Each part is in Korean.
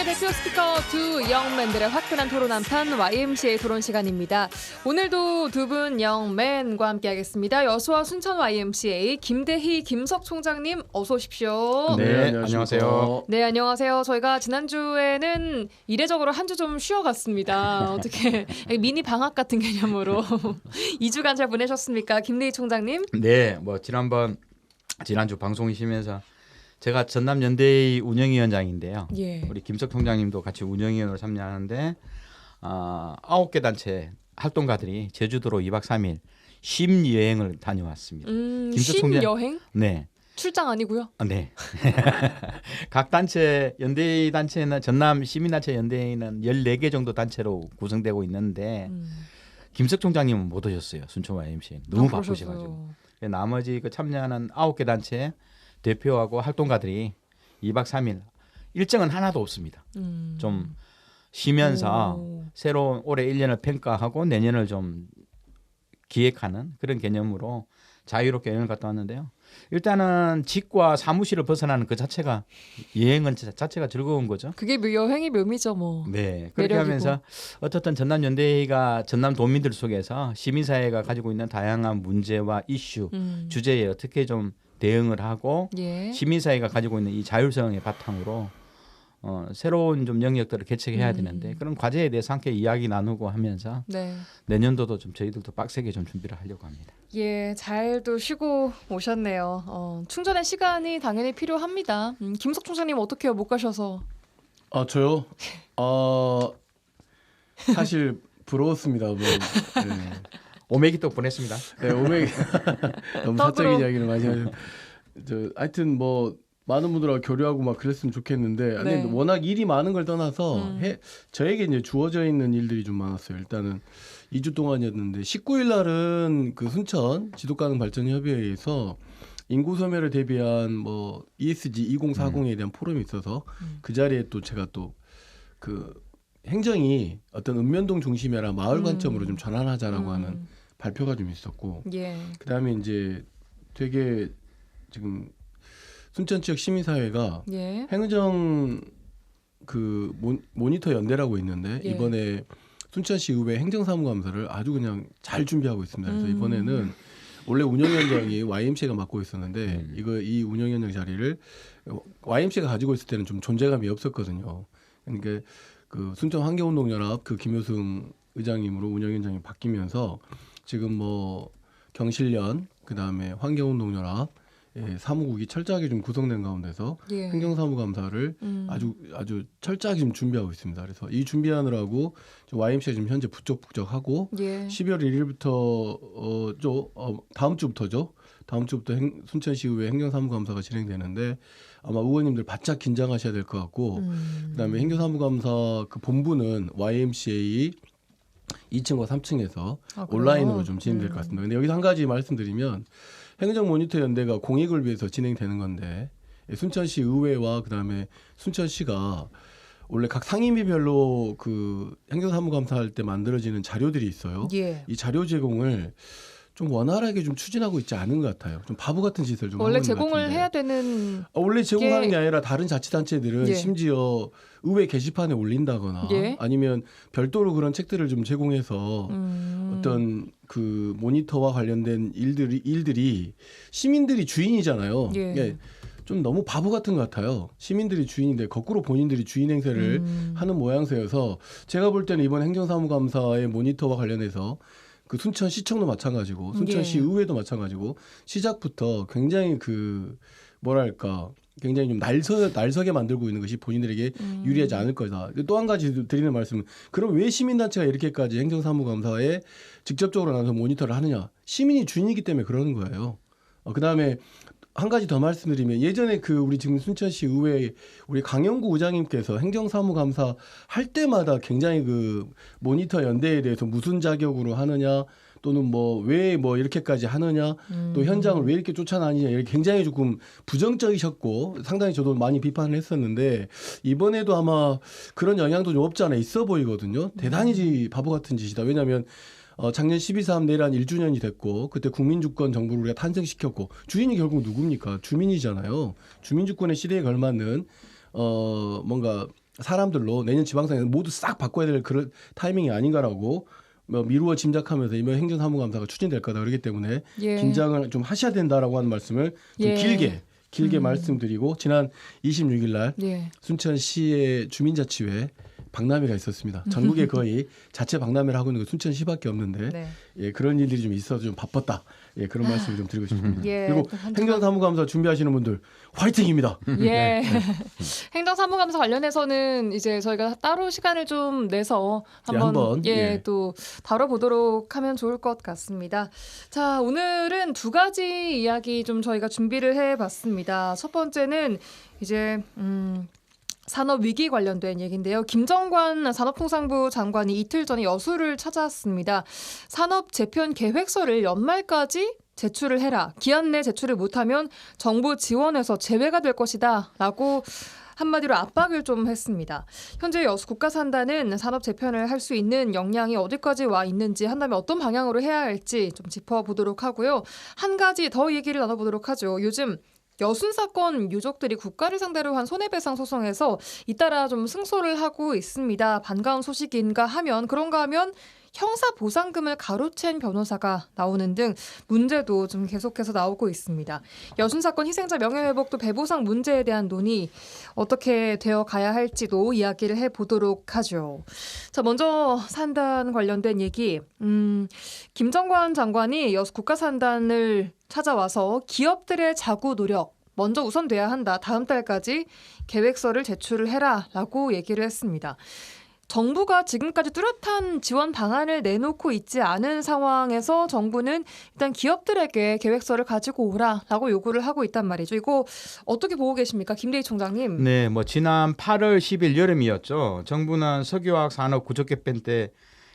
세계 대표 스피커 두 영맨들의 화끈한 토론 한판 YMCA 토론 시간입니다. 오늘도 두 분 영맨과 함께하겠습니다. 여수와 순천 YMCA 김대희 김석 총장님 어서 오십시오. 네, 안녕하세요. 네, 안녕하세요. 저희가 지난주에는 이례적으로 한 주 좀 쉬어갔습니다. 어떻게 미니 방학 같은 개념으로 2주간 잘 보내셨습니까? 김대희 총장님? 네, 뭐 지난주 방송이 쉬면서 제가 전남연대의 운영위원장인데요. 예. 우리 김석 총장님도 같이 운영위원으로 참여하는데 9개 단체 활동가들이 제주도로 2박 3일 쉼 여행을 다녀왔습니다. 쉼 여행? 네. 출장 아니고요? 네. 각 단체 연대의 단체는 전남 시민단체 연대회는 14개 정도 단체로 구성되고 있는데 김석 총장님은 못 오셨어요. 순천 YMCA 너무 바쁘셔가지고. 나머지 그 참여하는 9개 단체 대표하고 활동가들이 2박 3일 일정은 하나도 없습니다. 좀 쉬면서 새로운 올해 1년을 평가하고 내년을 좀 기획하는 그런 개념으로 자유롭게 여행을 갔다 왔는데요. 일단은 집과 사무실을 벗어나는 그 자체가 여행은 자체가 즐거운 거죠. 그게 여행의 묘미죠, 뭐. 네, 그렇게 매력이고. 하면서 어떻든 전남연대회가 전남 도민들 속에서 시민사회가 가지고 있는 다양한 문제와 이슈, 주제에 어떻게 좀 대응을 하고 예. 시민사회가 가지고 있는 이 자율성의 바탕으로 새로운 좀 영역들을 개척해야 되는데 그런 과제에 대해서 함께 이야기 나누고 하면서 네. 내년도도 좀 저희들도 빡세게 좀 준비를 하려고 합니다. 예, 잘도 쉬고 오셨네요. 충전의 시간이 당연히 필요합니다. 김석 총장님 어떻게요? 못 가셔서. 저요? 사실 부러웠습니다. 뭐, 네. 오메기 또 보냈습니다. 네, 오메기 너무 사적인 이야기를 많이 하죠. 하여튼 뭐 많은 분들하고 교류하고 막 그랬으면 좋겠는데 네. 아니, 워낙 일이 많은 걸 떠나서 저에게 이제 주어져 있는 일들이 좀 많았어요. 일단은 2주 동안이었는데 19일 날은 그 순천 지도가능 발전 협의회에서 인구 소멸을 대비한 뭐 ESG 2040에 대한 포럼이 있어서 그 자리에 또 제가 또 그 행정이 어떤 읍면동 중심이 아니라 마을 관점으로 좀 전환하자라고 하는 발표가 좀 있었고 예. 그다음에 이제 되게 지금 순천 지역 시민사회가 예. 행정 그 모니터 연대라고 있는데 예. 이번에 순천시 의회 행정사무감사를 아주 그냥 잘 준비하고 있습니다. 그래서 이번에는 원래 운영위원장이 YMCA가 맡고 있었는데 이 운영위원장 자리를 YMCA가 가지고 있을 때는 좀 존재감이 없었거든요. 그러니까 그 순천 환경운동연합 그 김효승 의장님으로 운영위원장이 바뀌면서 지금 뭐 경실련 그다음에 환경운동연합 사무국이 철저하게 좀 구성된 가운데서 예. 행정사무감사를 아주 철저하게 좀 준비하고 있습니다. 그래서 이 준비하느라고 YMCA 지금 현재 북적북적하고 예. 12월 1일부터 다음 주부터 순천시의회 행정사무감사가 진행되는데 아마 의원님들 바짝 긴장하셔야 될 것 같고 그다음에 행정사무감사 그 본부는 YMCA 2층과 3층에서 온라인으로 좀 진행될 것 같습니다. 근데 여기서 한 가지 말씀드리면 행정모니터연대가 공익을 위해서 진행되는 건데 순천시 의회와 그다음에 순천시가 원래 각 상임위별로 그 행정사무감사할 때 만들어지는 자료들이 있어요. 예. 이 자료 제공을 좀 원활하게 좀 추진하고 있지 않은 것 같아요. 좀 바보 같은 짓을 좀 원래 하고 있는 것 제공을 같은데. 해야 되는 원래 제공하는 게 아니라 다른 자치단체들은 예. 심지어 의회 게시판에 올린다거나 예. 아니면 별도로 그런 책들을 좀 제공해서 어떤 그 모니터와 관련된 일들이 시민들이 주인이잖아요. 예. 예. 좀 너무 바보 같은 것 같아요. 시민들이 주인인데 거꾸로 본인들이 주인 행세를 하는 모양새여서 제가 볼 때는 이번 행정사무감사의 모니터와 관련해서 그 순천시청도 마찬가지고 순천시 예. 의회도 마찬가지고 시작부터 굉장히 그 뭐랄까 굉장히 좀 날서게 만들고 있는 것이 본인들에게 유리하지 않을 거다. 또 한 가지 드리는 말씀은 그럼 왜 시민단체가 이렇게까지 행정사무감사에 직접적으로 나서 모니터를 하느냐. 시민이 주인이기 때문에 그러는 거예요. 그다음에 한 가지 더 말씀드리면 예전에 그 우리 지금 순천시 의회 우리 강영구 의장님께서 행정사무감사 할 때마다 굉장히 그 모니터 연대에 대해서 무슨 자격으로 하느냐 또는 뭐 왜 뭐 이렇게까지 하느냐 또 현장을 왜 이렇게 쫓아다니냐 이렇게 굉장히 조금 부정적이셨고 상당히 저도 많이 비판을 했었는데 이번에도 아마 그런 영향도 좀 없지 않아 있어 보이거든요. 대단히 바보 같은 짓이다. 왜냐하면 작년 12.3 내란 1주년이 됐고 그때 국민주권 정부를 우리가 탄생시켰고 주인이 결국 누굽니까? 주민이잖아요. 주민주권의 시대에 걸맞는 뭔가 사람들로 내년 지방선거 모두 싹 바꿔야 될 그런 타이밍이 아닌가라고 뭐 미루어 짐작하면서 이번 행정사무감사가 추진될 거다 그렇기 때문에 예. 긴장을 좀 하셔야 된다라고 하는 말씀을 좀 예. 길게 말씀드리고 지난 26일 날 예. 순천시의 주민자치회 박람회가 있었습니다. 전국에 거의 자체 박람회를 하고 있는 게 순천시밖에 없는데 네. 예, 그런 일들이 좀 있어서 좀 바빴다. 예, 그런 말씀을 좀 드리고 싶습니다. 예, 그리고 또 한 행정사무감사 준비하시는 분들 화이팅입니다. 예. 행정사무감사 관련해서는 이제 저희가 따로 시간을 좀 내서 한번 예. 또 다뤄보도록 하면 좋을 것 같습니다. 자, 오늘은 두 가지 이야기 좀 저희가 준비를 해봤습니다. 첫 번째는 이제 산업 위기 관련된 얘기인데요. 김정관 산업통상부 장관이 이틀 전에 여수를 찾아왔습니다. 산업 재편 계획서를 연말까지 제출을 해라. 기한 내 제출을 못하면 정부 지원에서 제외가 될 것이다. 라고 한마디로 압박을 좀 했습니다. 현재 여수 국가산단은 산업 재편을 할 수 있는 역량이 어디까지 와 있는지 한다면 어떤 방향으로 해야 할지 좀 짚어보도록 하고요. 한 가지 더 얘기를 나눠보도록 하죠. 요즘 여순 사건 유족들이 국가를 상대로 한 손해배상 소송에서 잇따라 좀 승소를 하고 있습니다. 반가운 소식인가 하면 그런가 하면 형사 보상금을 가로챈 변호사가 나오는 등 문제도 좀 계속해서 나오고 있습니다. 여순 사건 희생자 명예회복 또 배보상 문제에 대한 논의 어떻게 되어 가야 할지도 이야기를 해보도록 하죠. 자, 먼저 산단 관련된 얘기. 김정관 장관이 여수 국가산단을 찾아와서 기업들의 자구 노력 먼저 우선돼야 한다. 다음 달까지 계획서를 제출을 해라라고 얘기를 했습니다. 정부가 지금까지 뚜렷한 지원 방안을 내놓고 있지 않은 상황에서 정부는 일단 기업들에게 계획서를 가지고 오라라고 요구를 하고 있단 말이죠. 이거 어떻게 보고 계십니까, 김대희 총장님? 네, 뭐 지난 8월 10일 여름이었죠. 정부는 석유화학 산업 구조 개편 때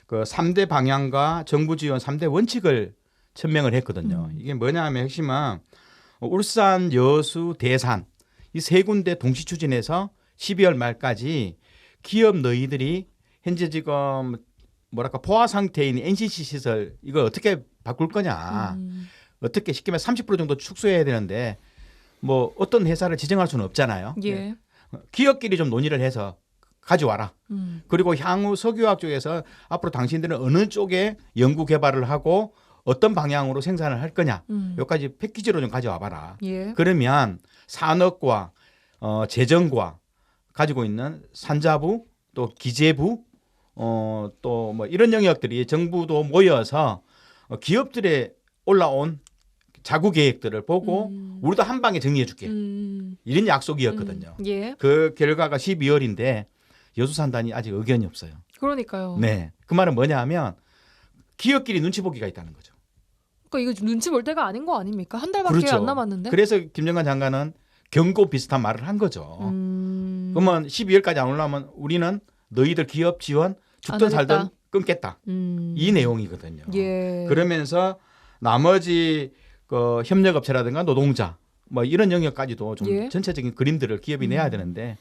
그 3대 방향과 정부 지원 3대 원칙을 천명을 했거든요. 이게 뭐냐면 핵심은 울산, 여수, 대산 이 세 군데 동시 추진해서 12월 말까지 기업 너희들이 현재 지금 뭐랄까 포화 상태인 NCC 시설 이걸 어떻게 바꿀 거냐. 어떻게 쉽게 말해 30% 정도 축소해야 되는데 뭐 어떤 회사를 지정할 수는 없잖아요. 예. 기업끼리 좀 논의를 해서 가져와라. 그리고 향후 석유화학 쪽에서 앞으로 당신들은 어느 쪽에 연구 개발을 하고 어떤 방향으로 생산을 할 거냐. 여기까지 패키지로 좀 가져와 봐라. 예. 그러면 산업과 재정과 가지고 있는 산자부 또 기재부 또 뭐 이런 영역들이 정부도 모여서 기업들의 올라온 자구 계획들을 보고 우리도 한 방에 정리해 줄게. 이런 약속이었거든요. 예. 그 결과가 12월인데 여수산단이 아직 의견이 없어요. 그러니까요. 네. 그 말은 뭐냐 하면 기업끼리 눈치 보기가 있다는 거죠. 그러니까 이거 눈치 볼 때가 아닌 거 아닙니까? 한 달밖에 그렇죠. 안 남았는데. 그래서 김정관 장관은 경고 비슷한 말을 한 거죠. 그러면 12월까지 안 올라오면 우리는 너희들 기업 지원 죽든 살든 끊겠다. 이 내용이거든요. 예. 그러면서 나머지 그 협력업체라든가 노동자 뭐 이런 영역까지도 좀 예. 전체적인 그림들을 기업이 내야 되는데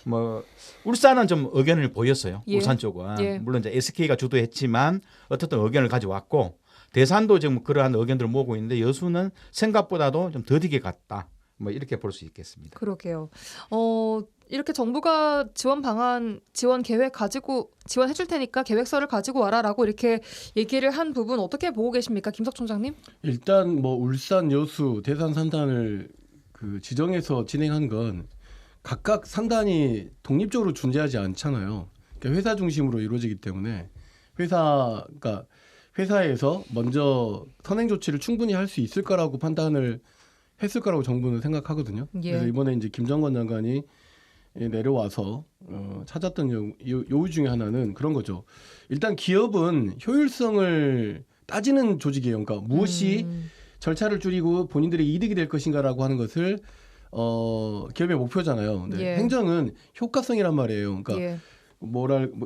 뭐 울산은 좀 의견을 보였어요. 예. 울산 쪽은 예. 물론 이제 SK가 주도했지만 어떻든 의견을 가져왔고 대산도 지금 그러한 의견들을 모으고 있는데 여수는 생각보다도 좀 더디게 갔다. 뭐 이렇게 볼 수 있겠습니다. 그러게요. 이렇게 정부가 지원 방안, 지원 계획 가지고 지원해 줄 테니까 계획서를 가지고 와라라고 이렇게 얘기를 한 부분 어떻게 보고 계십니까, 김석 총장님? 일단 뭐 울산, 여수, 대산 산단을 그 지정해서 진행한 건 각각 산단이 독립적으로 존재하지 않잖아요. 그러니까 회사 중심으로 이루어지기 때문에 그러니까 회사에서 먼저 선행 조치를 충분히 할 수 있을 거라고 판단을 했을 거라고 정부는 생각하거든요. 예. 그래서 이번에 이제 김정관 장관이 내려와서 찾았던 요구 중에 하나는 그런 거죠. 일단 기업은 효율성을 따지는 조직이에요. 그러니까 무엇이 절차를 줄이고 본인들의 이득이 될 것인가라고 하는 것을 기업의 목표잖아요. 근데 예. 행정은 효과성이란 말이에요. 그러니까 예.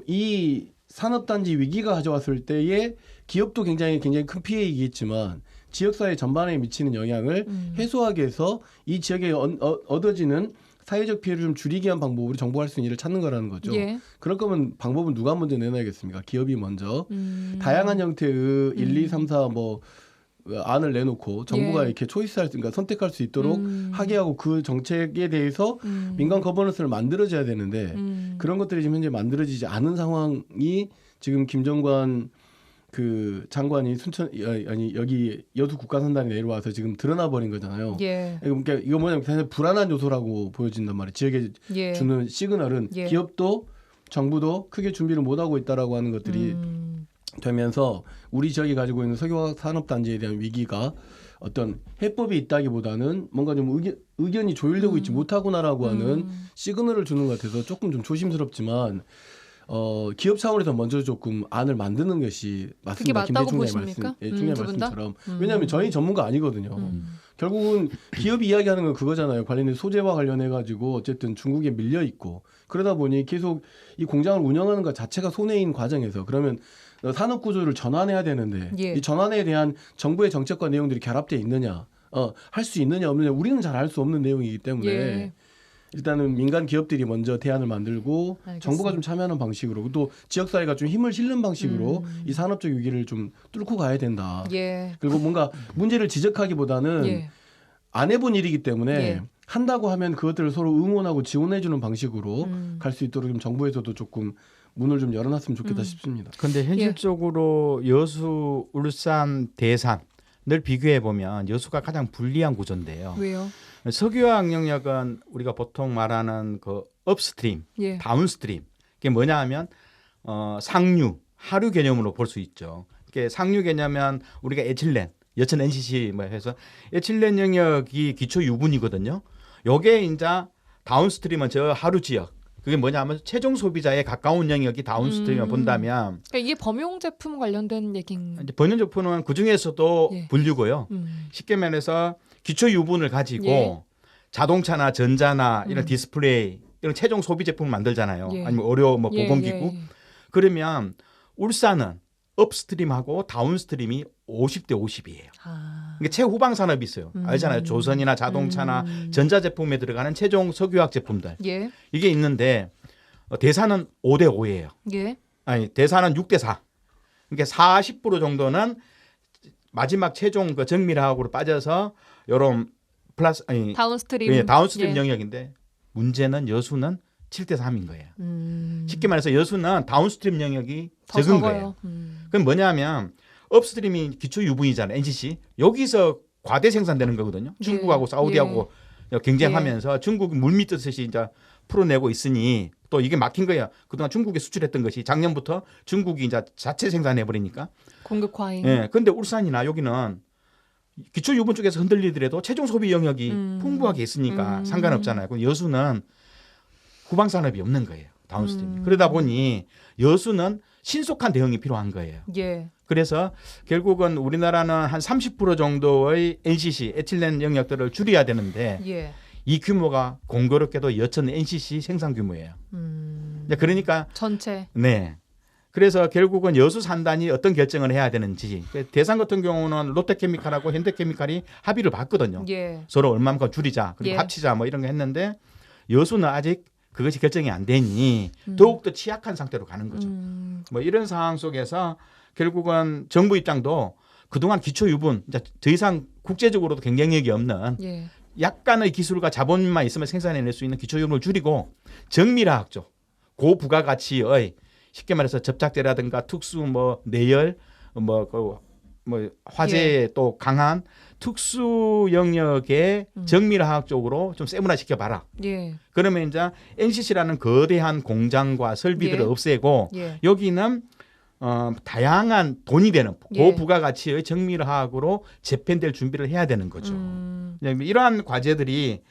이 산업단지 위기가 가져왔을 때에 기업도 굉장히 큰 피해이겠지만 지역사회 전반에 미치는 영향을 해소하기 위해서 이 지역에 얻어지는 사회적 피해를 좀 줄이기 위한 방법으로 정부할 수 있는 일을 찾는 거라는 거죠. 예. 그럴 거면 방법은 누가 먼저 내놔야겠습니까? 기업이 먼저. 다양한 형태의 1, 2, 3, 4 뭐 안을 내놓고 정부가 예. 이렇게 초이스할 그러니까 선택할 수 있도록 하게 하고 그 정책에 대해서 민간 거버넌스를 만들어줘야 되는데 그런 것들이 지금 현재 만들어지지 않은 상황이 지금 김정관 그 장관이 순천 아니 여기 여수 국가선단에 내려와서 지금 드러나 버린 거잖아요. 예. 그러니까 이거 뭐냐면 사실 불안한 요소라고 보여진단 말이에요. 지역에 예. 주는 시그널은 예. 기업도 정부도 크게 준비를 못 하고 있다라고 하는 것들이 되면서 우리 지역이 가지고 있는 석유화학 산업단지에 대한 위기가 어떤 해법이 있다기보다는 뭔가 좀 의견이 조율되고 있지 못하구나라고 하는 시그널을 주는 것 같아서 조금 좀 조심스럽지만 기업 차원에서 먼저 조금 안을 만드는 것이 맞습니다. 그게 맞다고 김 보십니까? 총장의 두 분 다? 말씀처럼 왜냐하면 저희 전문가 아니거든요. 결국은 기업이 이야기하는 건 그거잖아요. 관련된 소재와 관련해 가지고 어쨌든 중국에 밀려 있고 그러다 보니 계속 이 공장을 운영하는 것 자체가 손해인 과정에서 그러면 산업 구조를 전환해야 되는데 예. 이 전환에 대한 정부의 정책과 내용들이 결합되어 있느냐, 할 수 있느냐 없느냐 우리는 잘 알 수 없는 내용이기 때문에 예. 일단은 민간 기업들이 먼저 대안을 만들고 알겠습니다. 정부가 좀 참여하는 방식으로 또 지역사회가 좀 힘을 실는 방식으로 이 산업적 위기를 좀 뚫고 가야 된다. 예. 그리고 뭔가 문제를 지적하기보다는 예. 안 해본 일이기 때문에 예. 한다고 하면 그것들을 서로 응원하고 지원해주는 방식으로 갈 수 있도록 좀 정부에서도 조금 문을 좀 열어놨으면 좋겠다 싶습니다. 근데 현실적으로 여수, 울산, 대산을 비교해 보면 여수가 가장 불리한 구조인데요. 왜요? 석유화학 영역은 우리가 보통 말하는 그 업스트림, 예. 다운스트림. 이게 뭐냐 하면 상류, 하류 개념으로 볼 수 있죠. 이게 상류 개념은 우리가 에틸렌, 여천 NCC 뭐 해서 에틸렌 영역이 기초 유분이거든요. 요게 이제 다운스트림은 저 하류 지역. 그게 뭐냐면 최종 소비자에 가까운 영역이 다운스트림을 본다면 그러니까 이게 범용 제품 관련된 얘기인. 이제 번연제품은 그 중에서도 예. 분류고요. 쉽게 말해서 기초 유분을 가지고 예. 자동차나 전자나 이런 디스플레이 이런 최종 소비 제품을 만들잖아요. 예. 아니면 의료 뭐 예, 보건기구. 예. 그러면 울산은 업스트림하고 다운스트림이 50대 50이에요. 아. 이게 최후방 산업이 있어요. 알잖아요. 조선이나 자동차나 전자제품에 들어가는 최종 석유화학 제품들. 예. 이게 있는데 대사는 5대 5예요. 예. 아니 대사는 6대 4. 그러니까 40% 정도는 마지막 최종 그 정밀화학으로 빠져서 이런 플러스 아니 다운스트림. 예, 다운스트림 예. 영역인데 문제는 여수는 7대 3인 거예요. 쉽게 말해서 여수는 다운스트림 영역이 더 적은 적어요. 거예요. 그럼 뭐냐면 업스트림이 기초 유분이잖아요. NCC. 여기서 과대 생산되는 거거든요. 예. 중국하고 사우디하고 경쟁하면서 중국이 물밀듯이 이제 풀어내고 있으니 또 이게 막힌 거야. 그동안 중국에 수출했던 것이 작년부터 중국이 이제 자체 생산해 버리니까. 공급 과잉. 예. 근데 울산이나 여기는 기초 유분 쪽에서 흔들리더라도 최종 소비 영역이 풍부하게 있으니까 상관없잖아요. 그럼 여수는 후방 산업이 없는 거예요. 다운스트림. 그러다 보니 여수는 신속한 대응이 필요한 거예요. 예. 그래서 결국은 우리나라는 한 30% 정도의 NCC 에틸렌 영역들을 줄여야 되는데 예. 이 규모가 공교롭게도 여천 NCC 생산 규모예요. 그러니까 전체. 네. 그래서 결국은 여수 산단이 어떤 결정을 해야 되는지 대산 같은 경우는 롯데케미칼하고 현대케미칼이 합의를 봤거든요. 예. 서로 얼마만큼 줄이자 그리고 예. 합치자 뭐 이런 거 했는데 여수는 아직 그것이 결정이 안 되니 더욱더 취약한 상태로 가는 거죠. 뭐 이런 상황 속에서 결국은 정부 입장도 그동안 기초 유분 이제 더 이상 국제적으로도 경쟁력이 없는 예. 약간의 기술과 자본만 있으면 생산해낼 수 있는 기초 유분을 줄이고 정밀화학 쪽 고부가가치의 쉽게 말해서 접착제라든가 특수 뭐 내열 뭐 화재에 또 강한 특수 영역의 정밀화학 쪽으로 좀 세분화시켜 봐라. 예. 그러면 이제 NCC라는 거대한 공장과 설비들을 예. 없애고 예. 여기는 다양한 돈이 되는 예. 고부가가치의 정밀화학으로 재편될 준비를 해야 되는 거죠. 이러한 과제들이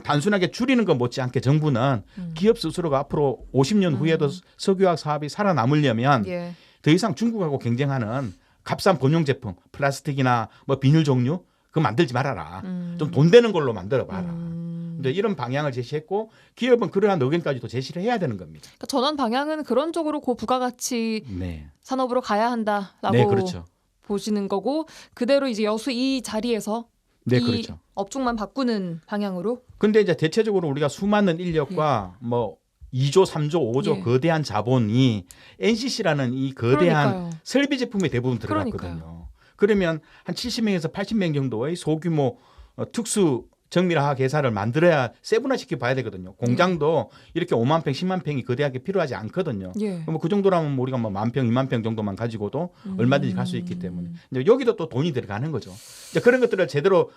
단순하게 줄이는 것 못지않게 정부는 기업 스스로가 앞으로 50년 후에도 석유화학 사업이 살아남으려면 예. 더 이상 중국하고 경쟁하는 값싼 본용 제품, 플라스틱이나 뭐 비닐 종류 그거 만들지 말아라. 좀 돈 되는 걸로 만들어 봐라. 이제 이런 방향을 제시했고 기업은 그러한 의견까지도 제시를 해야 되는 겁니다. 그러니까 전환 방향은 그런 쪽으로 고부가가치 네. 산업으로 가야 한다라고 네, 그렇죠. 보시는 거고 그대로 이제 여수 이 자리에서 네, 이 그렇죠. 업종만 바꾸는 방향으로. 근데 이제 대체적으로 우리가 수많은 인력과 뭐 2조, 3조, 5조 예. 거대한 자본이 NCC라는 이 거대한 그러니까요. 설비 제품에 대부분 그러니까요. 들어갔거든요. 그러면 한 70명에서 80명 정도의 소규모 특수 정밀화 계사를 만들어야 세분화시켜 봐야 되거든요. 공장도 이렇게 5만 평, 10만 평이 거대하게 필요하지 않거든요. 예. 뭐 그 정도라면 우리가 뭐 10,000평, 2만 평 정도만 가지고도 얼마든지 갈 수 있기 때문에 이제 여기도 또 돈이 들어가는 거죠. 이제 그런 것들을 제대로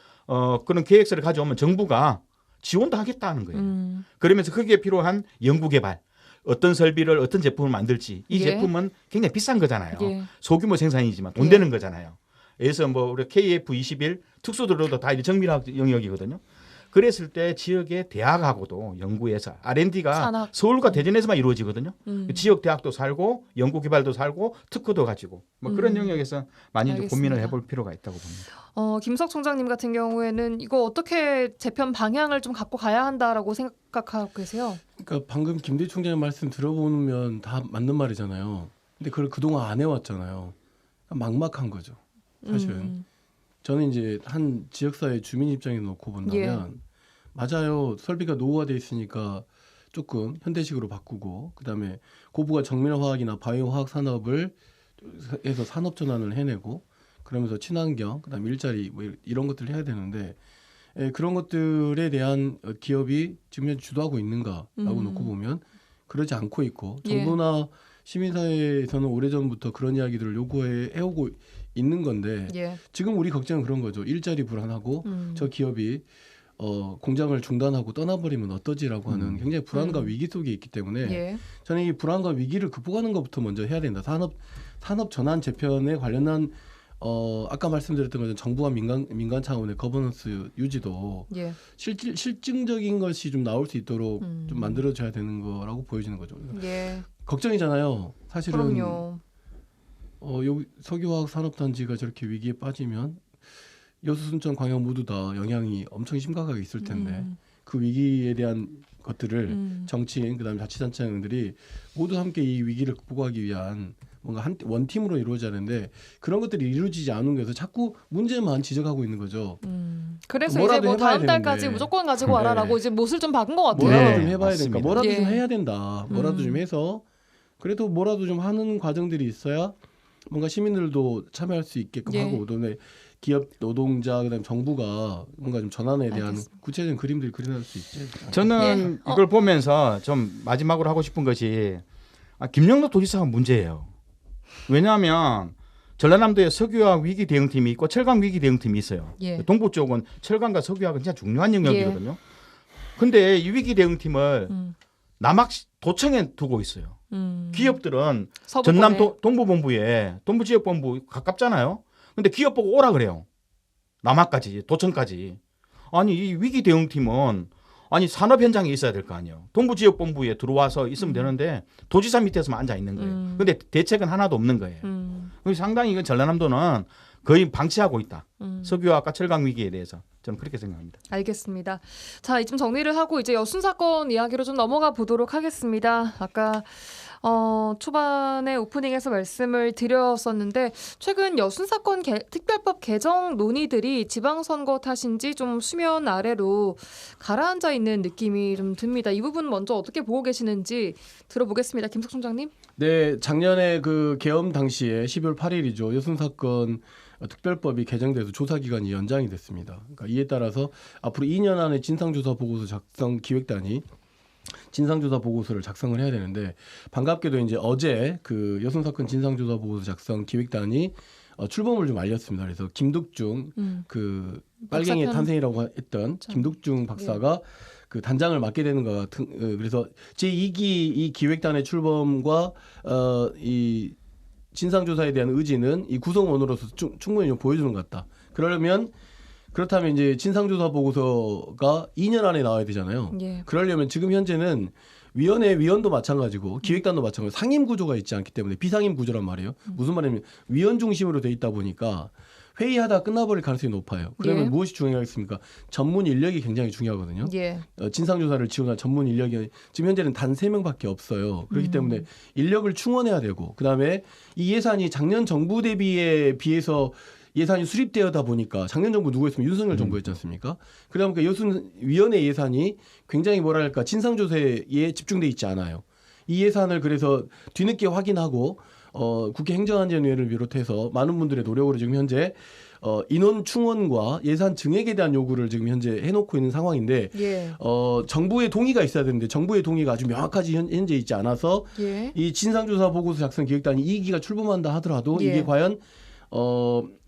그런 계획서를 가져오면 정부가 지원도 하겠다는 거예요. 그러면서 거기에 필요한 연구개발, 어떤 설비를 어떤 제품을 만들지 이 예. 제품은 굉장히 비싼 거잖아요. 예. 소규모 생산이지만 돈 예. 되는 거잖아요. 그래서 뭐 우리 KF21 특수들로도 다 정밀화학 영역이거든요. 그랬을 때 지역의 대학하고도 연구해서 R&D가 산학. 서울과 대전에서만 이루어지거든요. 지역 대학도 살고 연구 개발도 살고 특허도 가지고 뭐 그런 영역에서 많이 좀 고민을 알겠습니다. 해볼 필요가 있다고 봅니다. 김석 총장님 같은 경우에는 이거 어떻게 재편 방향을 좀 갖고 가야 한다라고 생각하고 계세요? 그러니까 방금 김대희 총장님 말씀 들어보면 다 맞는 말이잖아요. 근데 그걸 그동안 안 해왔잖아요. 막막한 거죠. 사실은. 저는 이제 한 지역사회 주민 입장에 놓고 본다면 맞아요. 설비가 노후화돼 있으니까 조금 현대식으로 바꾸고 그다음에 고부가 정밀화학이나 바이오화학 산업을 해서 산업 전환을 해내고 그러면서 친환경 그다음에 일자리 뭐 이런 것들을 해야 되는데 그런 것들에 대한 기업이 지금 현재 주도하고 있는가라고 놓고 보면 그러지 않고 있고 정부나 시민사회에서는 오래전부터 그런 이야기들을 요구해오고 있는 건데 지금 우리 걱정은 그런 거죠. 일자리 불안하고 저 기업이 공장을 중단하고 떠나버리면 어떠지라고 하는 굉장히 불안과 위기 속에 있기 때문에 저는 이 불안과 위기를 극복하는 것부터 먼저 해야 된다. 산업 전환 재편에 관련한 아까 말씀드렸던 것처럼 정부와 민간 차원의 거버넌스 유지도 실증적인 것이 좀 나올 수 있도록 좀 만들어줘야 되는 거라고 보여지는 거죠. 걱정이잖아요. 사실은 그럼요. 여기 석유화학 산업단지가 저렇게 위기에 빠지면 여수, 순천, 광양 모두 다 영향이 엄청 심각하게 있을 텐데 그 위기에 대한 것들을 정치인 그다음에 자치단체장들이 모두 함께 이 위기를 극복하기 위한 뭔가 원팀으로 이루어져야 하는데 그런 것들이 이루어지지 않은 거에서 자꾸 문제만 지적하고 있는 거죠. 그래서 이제 뭐 다음 달까지 되는데. 무조건 가지고 와라라고 이제 못을 좀 박은 것 같아요. 뭐라도 좀 해봐야 되니까 맞습니다. 뭐라도 좀 해야 된다. 뭐라도 좀 해서 그래도 뭐라도 좀 하는 과정들이 있어야 뭔가 시민들도 참여할 수 있게끔 하고 그다음에 기업 노동자 그다음에 정부가 뭔가 좀 전환에 대한 구체적인 그림들이 그려낼 수 있지. 저는 이걸 보면서 좀 마지막으로 하고 싶은 것이 김영도 도지사가 문제예요. 왜냐하면 전라남도에 석유화학 위기 대응팀이 있고 철강 위기 대응팀이 있어요. 동부 쪽은 철강과 석유화학은 진짜 중요한 영역이거든요. 근데 이 위기 대응팀을 남학 도청에 두고 있어요. 기업들은 전남 동부본부에 동부지역본부 가깝잖아요. 근데 기업 보고 오라 그래요. 남학까지 도청까지. 아니 이 위기 대응팀은 아니 산업 현장에 있어야 될 거 아니에요. 동부지역본부에 들어와서 있으면 되는데 도지사 밑에서만 앉아 있는 거예요. 근데 대책은 하나도 없는 거예요. 상당히 이건 전라남도는 거의 방치하고 있다. 석유화학과 철강 위기에 대해서 저는 그렇게 생각합니다. 알겠습니다. 자, 이쯤 정리를 하고 이제 여순 사건 이야기로 좀 넘어가 보도록 하겠습니다. 아까 초반에 오프닝에서 말씀을 드렸었는데 최근 여순 사건 특별법 개정 논의들이 지방선거 탓인지 좀 수면 아래로 가라앉아 있는 느낌이 좀 듭니다. 이 부분 먼저 어떻게 보고 계시는지 들어보겠습니다. 김석 총장님. 네, 작년에 그 계엄 당시에 12월 8일이죠. 여순 사건 특별법이 개정돼서 조사 기간이 연장이 됐습니다. 그러니까 이에 따라서 앞으로 2년 안에 진상조사 보고서 작성 기획단이 진상조사 보고서를 작성을 해야 되는데 반갑게도 이제 어제 그 여순 사건 진상조사 보고서 작성 기획단이 출범을 좀 알렸습니다. 그래서 김덕중 그 빨갱이의 탄생이라고 했던 김덕중 박사가 그 단장을 맡게 되는 것 같은 그래서 제2기 이 기획단의 출범과 이 진상조사에 대한 의지는 이 구성원으로서 충분히 좀 보여주는 것 같다. 그렇다면 이제 진상조사 보고서가 2년 안에 나와야 되잖아요. 그러려면 지금 현재는 위원도 마찬가지고 기획단도 마찬가지고 상임 구조가 있지 않기 때문에 비상임 구조란 말이에요. 무슨 말이냐면 위원 중심으로 돼 있다 보니까 회의하다 끝나버릴 가능성이 높아요. 그러면 무엇이 중요하겠습니까? 전문 인력이 굉장히 중요하거든요. 진상조사를 지원할 전문 인력이 지금 현재는 단 3명밖에 없어요. 그렇기 때문에 인력을 충원해야 되고 그다음에 이 예산이 작년 정부 대비에 비해서 예산이 수립되어다 보니까 작년 정부 누구였으면 윤석열 정부였지 않습니까? 그러다 보니까 여순 위원회 예산이 굉장히 뭐랄까 진상조사에 집중돼 있지 않아요. 이 예산을 그래서 뒤늦게 확인하고 국회 행정안전위원회를 비롯해서 많은 분들의 노력으로 지금 현재 인원 충원과 예산 증액에 대한 요구를 지금 현재 해놓고 있는 상황인데 예. 정부의 동의가 있어야 되는데 정부의 동의가 아주 명확하지 현재 있지 않아서 예. 이 진상조사 보고서 작성 기획단이 2기가 출범한다 하더라도 예. 이게 과연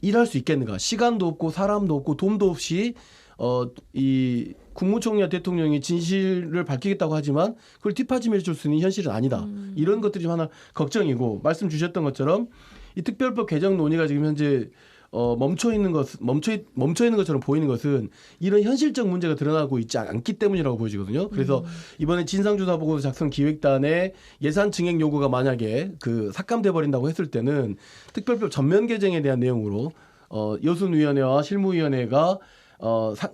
일할 수 있겠는가? 시간도 없고 사람도 없고 돈도 없이 이 국무총리와 대통령이 진실을 밝히겠다고 하지만 그걸 뒷받침해 줄 수 있는 현실은 아니다. 이런 것들이 좀 하나 걱정이고 말씀 주셨던 것처럼 이 특별법 개정 논의가 지금 현재 멈춰 있는 것처럼 보이는 것은 이런 현실적 문제가 드러나고 있지 않기 때문이라고 보여지거든요. 그래서 이번에 진상조사 보고서 작성 기획단의 예산 증액 요구가 만약에 삭감돼 버린다고 했을 때는 특별법 전면 개정에 대한 내용으로 여순위원회와 실무위원회가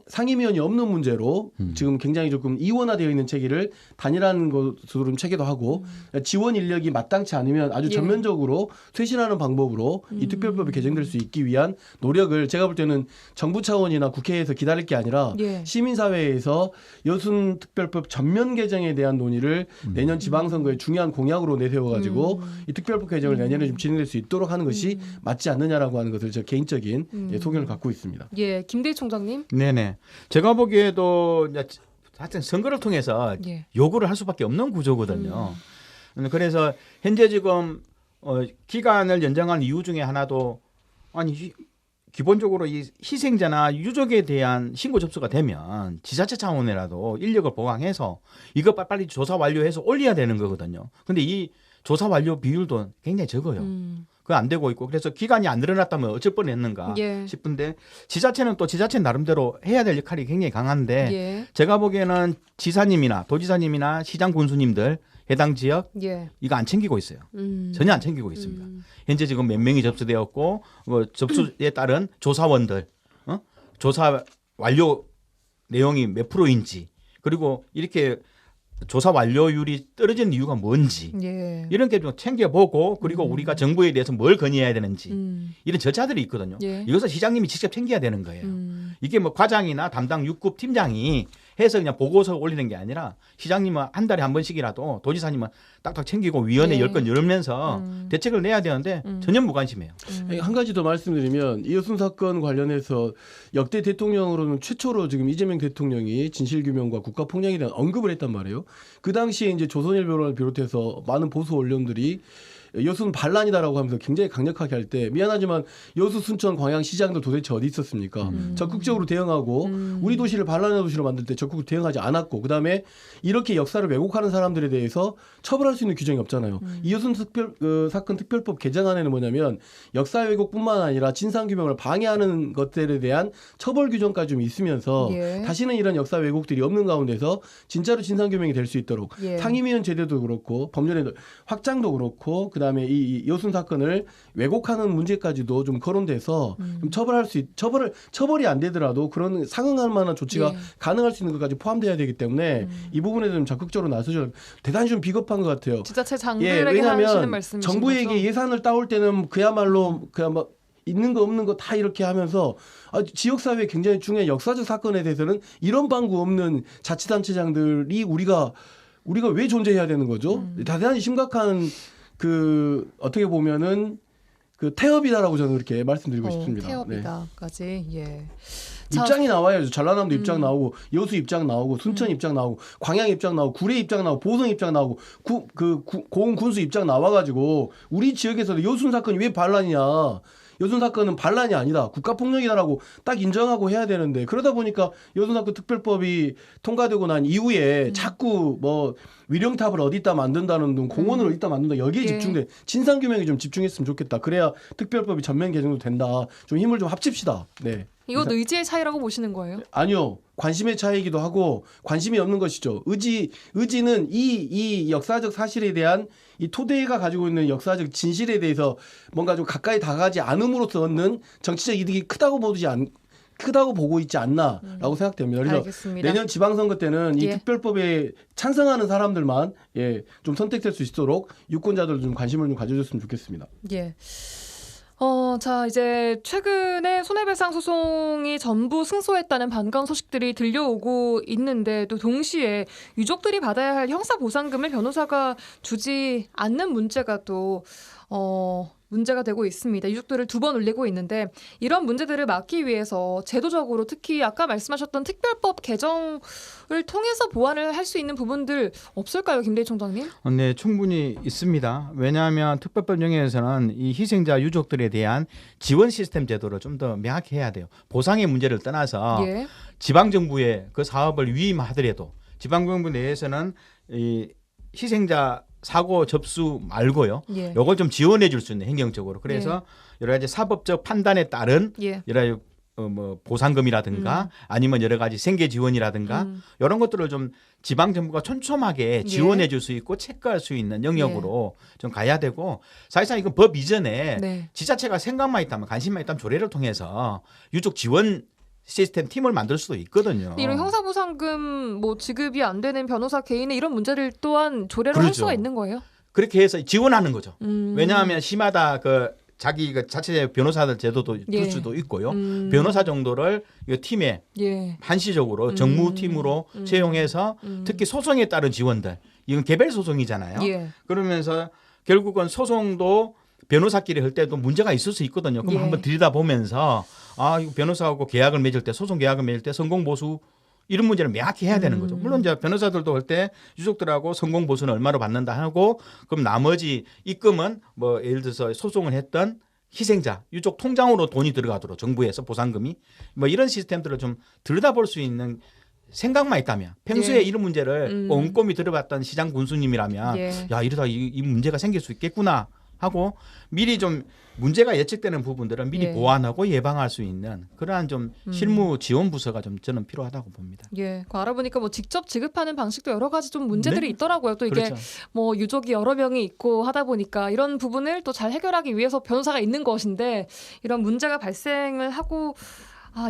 상임위원이 없는 문제로 지금 굉장히 조금 이원화되어 있는 체계를 단일한 것으로 좀 체계도 하고 지원 인력이 마땅치 않으면 아주 예. 전면적으로 쇄신하는 방법으로 이 특별법이 개정될 수 있기 위한 노력을 제가 볼 때는 정부 차원이나 국회에서 기다릴 게 아니라 예. 시민사회에서 여순 특별법 전면 개정에 대한 논의를 내년 지방선거에 중요한 공약으로 내세워가지고 이 특별법 개정을 내년에 좀 진행될 수 있도록 하는 것이 맞지 않느냐라고 하는 것을 제 개인적인 소견을 갖고 있습니다. 예. 김대희 총장님. 네네. 제가 보기에도 하여튼 선거를 통해서 예. 요구를 할 수밖에 없는 구조거든요. 그래서 현재 지금 기간을 연장한 이유 중에 하나도 기본적으로 이 희생자나 유족에 대한 신고 접수가 되면 지자체 차원이라도 인력을 보강해서 이거 빨리 조사 완료해서 올려야 되는 거거든요. 근데 이 조사 완료 비율도 굉장히 적어요. 그거 안 되고 있고 그래서 기간이 안 늘어났다면 어쩔 뻔했는가 예. 싶은데 지자체는 또 지자체 나름대로 해야 될 역할이 굉장히 강한데 예. 제가 보기에는 지사님이나 도지사님이나 시장 군수님들 해당 지역 예. 이거 안 챙기고 있어요. 전혀 안 챙기고 있습니다. 현재 지금 몇 명이 접수되었고 접수에 따른 조사원들 조사 완료 내용이 몇 프로인지 그리고 이렇게 조사 완료율이 떨어지는 이유가 뭔지 예. 이런 게 좀 챙겨보고 그리고 우리가 정부에 대해서 뭘 건의해야 되는지 이런 절차들이 있거든요. 예. 이것을 시장님이 직접 챙겨야 되는 거예요. 이게 뭐 과장이나 담당 6급 팀장이 해서 그냥 보고서 올리는 게 아니라 시장님은 한 달에 한 번씩이라도 도지사님은 딱딱 챙기고 위원회 예. 10건 열면서 대책을 내야 되는데 전혀 무관심해요. 한 가지 더 말씀드리면 이여순 사건 관련해서 역대 대통령으로는 최초로 지금 이재명 대통령이 진실규명과 국가폭력에 대한 언급을 했단 말이에요. 그 당시에 이제 조선일보를 비롯해서 많은 보수 언론들이 여수는 반란이다라고 하면서 굉장히 강력하게 할 때 미안하지만 여수, 순천, 광양 시장들 도대체 어디 있었습니까? 적극적으로 대응하고 우리 도시를 반란의 도시로 만들 때 적극적으로 대응하지 않았고 그다음에 이렇게 역사를 왜곡하는 사람들에 대해서 처벌할 수 있는 규정이 없잖아요. 이여순 사건 특별법 개정안에는 뭐냐면 역사 왜곡뿐만 아니라 진상규명을 방해하는 것들에 대한 처벌 규정까지 좀 있으면서 예. 다시는 이런 역사 왜곡들이 없는 가운데서 진짜로 진상규명이 될 수 있도록 예. 상임위원 제도도 그렇고 법률의 확장도 그렇고 그다음에 이 여순 사건을 왜곡하는 문제까지도 좀 거론돼서 좀 처벌이 안 되더라도 그런 상응할 만한 조치가 예. 가능할 수 있는 것까지 포함돼야 되기 때문에 이 부분에 좀 적극적으로 나서죠. 대단히 좀 비겁한 것 같아요. 지자체 예, 장들에게 하시는 왜냐하면 말씀이신 정부에게 거죠? 예산을 따올 때는 그야말로 있는 거 없는 거 다 이렇게 하면서 지역사회에 굉장히 중요한 역사적 사건에 대해서는 이런 방구 없는 자치단체장들이 우리가 왜 존재해야 되는 거죠? 대단히 심각한 어떻게 보면은 태업이다라고 저는 그렇게 말씀드리고 싶습니다. 네. 태업이다까지. 예. 입장이 나와야죠. 전라남도 입장 나오고 여수 입장 나오고 순천 입장 나오고 광양 입장 나오고 구례 입장 나오고 보성 입장 나오고 고흥 군수 입장 나와가지고 우리 지역에서도 여순 사건이 왜 반란이냐. 여순 사건은 반란이 아니다. 국가폭력이다라고 딱 인정하고 해야 되는데 그러다 보니까 여순 사건 특별법이 통과되고 난 이후에 자꾸 위령탑을 어디다 만든다는 등 공원을 어디다 만든다 여기에 예. 집중돼 진상규명에 좀 집중했으면 좋겠다. 그래야 특별법이 전면 개정도 된다. 좀 힘을 좀 합칩시다. 네. 이건 의지의 차이라고 보시는 거예요? 아니요. 관심의 차이이기도 하고 관심이 없는 것이죠. 의지는 이 역사적 사실에 대한 이 토대가 가지고 있는 역사적 진실에 대해서 뭔가 좀 가까이 다가가지 않음으로써 얻는 정치적 이득이 크다고 보고 있지 않나라고 생각됩니다. 그래서 알겠습니다. 내년 지방선거 때는 이 예. 특별법에 찬성하는 사람들만 좀 선택될 수 있도록 유권자들 좀 관심을 좀 가져줬으면 좋겠습니다. 예. 자, 이제 최근에 손해배상 소송이 전부 승소했다는 반가운 소식들이 들려오고 있는데 또 동시에 유족들이 받아야 할 형사보상금을 변호사가 주지 않는 문제가 또 문제가 되고 있습니다. 유족들을 2번 올리고 있는데 이런 문제들을 막기 위해서 제도적으로 특히 아까 말씀하셨던 특별법 개정을 통해서 보완을 할 수 있는 부분들 없을까요, 김대희 총장님? 네, 충분히 있습니다. 왜냐하면 특별법 영역에서는 이 희생자 유족들에 대한 지원 시스템 제도를 좀 더 명확히 해야 돼요. 보상의 문제를 떠나서 예. 지방 정부에 그 사업을 위임하더라도 지방 정부 내에서는 이 희생자 사고 접수 말고요. 예. 요걸 좀 지원해 줄 수 있는 행정적으로. 그래서 여러 가지 사법적 판단에 따른 예. 여러 가지 뭐 보상금이라든가 아니면 여러 가지 생계 지원이라든가 이런 것들을 좀 지방 정부가 촘촘하게 지원해 줄 수 있고 체크할 수 있는 영역으로 좀 가야 되고, 사실상 이건 법 이전에 네. 지자체가 생각만 있다면 관심만 있다면 조례를 통해서 유족 지원 시스템 팀을 만들 수도 있거든요. 이런 형사보상금 뭐 지급이 안 되는 변호사 개인의 이런 문제들 또한 조례로 할 그렇죠. 수가 있는 거예요. 그렇게 해서 지원하는 거죠. 음. 왜냐하면 시마다 그 자기 그 자체 변호사들 제도도 예. 둘 수도 있고요. 변호사 정도를 이 팀에 예. 한시적으로 정무팀으로 채용해서 특히 소송에 따른 지원들, 이건 개별 소송이잖아요. 예. 그러면서 결국은 소송도 변호사끼리 할 때도 문제가 있을 수 있거든요. 그럼 예. 한번 들여다보면서 이거 변호사하고 계약을 맺을 때, 소송 계약을 맺을 때 성공 보수 이런 문제를 명확히 해야 되는 거죠. 물론 이제 변호사들도 할 때 유족들하고 성공 보수는 얼마로 받는다 하고, 그럼 나머지 입금은 뭐 예를 들어서 소송을 했던 희생자 유족 통장으로 돈이 들어가도록 정부에서 보상금이 뭐 이런 시스템들을 좀 들여다볼 수 있는 생각만 있다면, 평소에 예. 이런 문제를 꼼꼼히 들어봤던 시장 군수님이라면 예. 야, 이러다 이 문제가 생길 수 있겠구나 하고 미리 좀 문제가 예측되는 부분들은 미리 예. 보완하고 예방할 수 있는 그러한 좀 실무 지원 부서가 좀 저는 필요하다고 봅니다. 예, 그 알아보니까 뭐 직접 지급하는 방식도 여러 가지 좀 문제들이 네. 있더라고요. 또 이게 그렇죠. 뭐 유족이 여러 명이 있고 하다 보니까 이런 부분을 또 잘 해결하기 위해서 변호사가 있는 것인데 이런 문제가 발생을 하고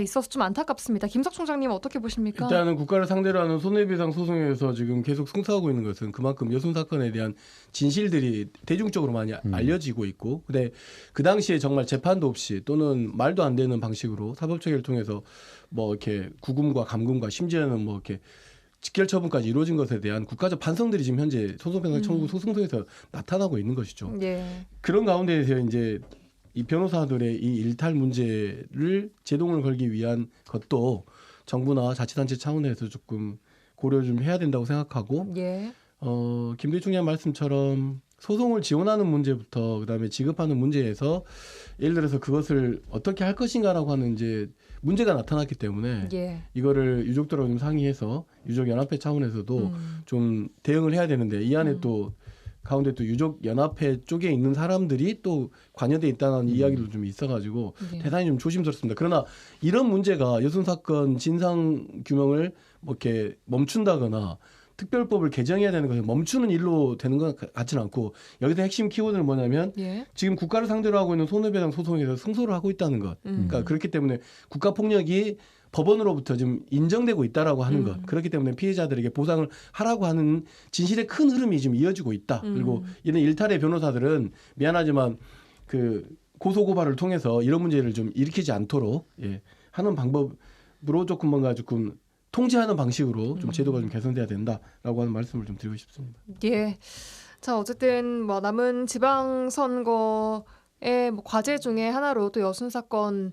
있어서 좀 안타깝습니다. 김석 총장님 어떻게 보십니까? 일단은 국가를 상대로 하는 손해배상 소송에서 지금 계속 승소하고 있는 것은 그만큼 여순 사건에 대한 진실들이 대중적으로 많이 알려지고 있고, 근데 그 당시에 정말 재판도 없이 또는 말도 안 되는 방식으로 사법체계를 통해서 뭐 이렇게 구금과 감금과 심지어는 뭐 이렇게 직결 처분까지 이루어진 것에 대한 국가적 반성들이 지금 현재 소송평가 청구 소송소에서 나타나고 있는 것이죠. 예. 그런 가운데에서 이제 이 변호사들의 이 일탈 문제를 제동을 걸기 위한 것도 정부나 자치단체 차원에서 조금 고려 좀 해야 된다고 생각하고, 예. 김대희 총장 말씀처럼 소송을 지원하는 문제부터 그다음에 지급하는 문제에서 예를 들어서 그것을 어떻게 할 것인가라고 하는 이제 문제가 나타났기 때문에 예. 이거를 유족들하고 좀 상의해서 유족연합회 차원에서도 좀 대응을 해야 되는데, 이 안에 또 가운데 또 유족연합회 쪽에 있는 사람들이 또 관여돼 있다는 이야기도 좀 있어가지고 예. 대단히 좀 조심스럽습니다. 그러나 이런 문제가 여순 사건 진상 규명을 뭐 이렇게 멈춘다거나 특별법을 개정해야 되는 것을 멈추는 일로 되는 것 같지는 않고, 여기서 핵심 키워드는 뭐냐면 예. 지금 국가를 상대로 하고 있는 손해배상 소송에서 승소를 하고 있다는 것. 그러니까 그렇기 때문에 국가폭력이 법원으로부터 좀 인정되고 있다라고 하는 것. 그렇기 때문에 피해자들에게 보상을 하라고 하는 진실의 큰 흐름이 지금 이어지고 있다. 그리고 이런 일탈의 변호사들은 미안하지만 그 고소고발을 통해서 이런 문제를 좀 일으키지 않도록 하는 방법으로 조금 통제하는 방식으로 좀 제도가 좀 개선돼야 된다라고 하는 말씀을 좀 드리고 싶습니다. 예. 자, 어쨌든 뭐 남은 지방선거의 뭐 과제 중에 하나로 또 여순 사건을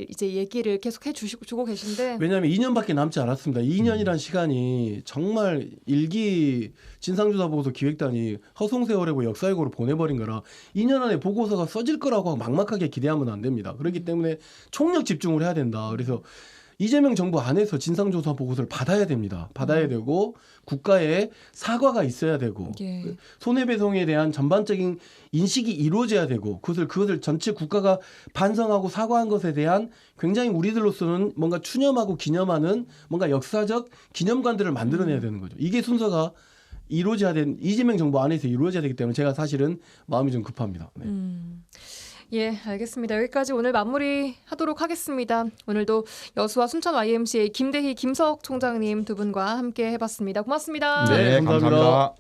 이제 얘기를 계속 주고 계신데, 왜냐하면 2년밖에 남지 않았습니다. 2년이란 시간이 정말 일기 진상조사보고서 기획단이 허송세월하고 역사회고로 보내버린 거라 2년 안에 보고서가 써질 거라고 막막하게 기대하면 안 됩니다. 그렇기 때문에 총력 집중을 해야 된다. 그래서 이재명 정부 안에서 진상조사 보고서를 받아야 됩니다. 받아야 되고 국가에 사과가 있어야 되고 예. 손해배상에 대한 전반적인 인식이 이루어져야 되고 그것을 전체 국가가 반성하고 사과한 것에 대한 굉장히 우리들로서는 뭔가 추념하고 기념하는 뭔가 역사적 기념관들을 만들어내야 되는 거죠. 이게 순서가 이루어져야 되는, 이재명 정부 안에서 이루어져야 되기 때문에 제가 사실은 마음이 좀 급합니다. 네. 예, 알겠습니다. 여기까지 오늘 마무리하도록 하겠습니다. 오늘도 여수와 순천 YMCA 김대희, 김석 총장님 두 분과 함께 해봤습니다. 고맙습니다. 네, 감사합니다.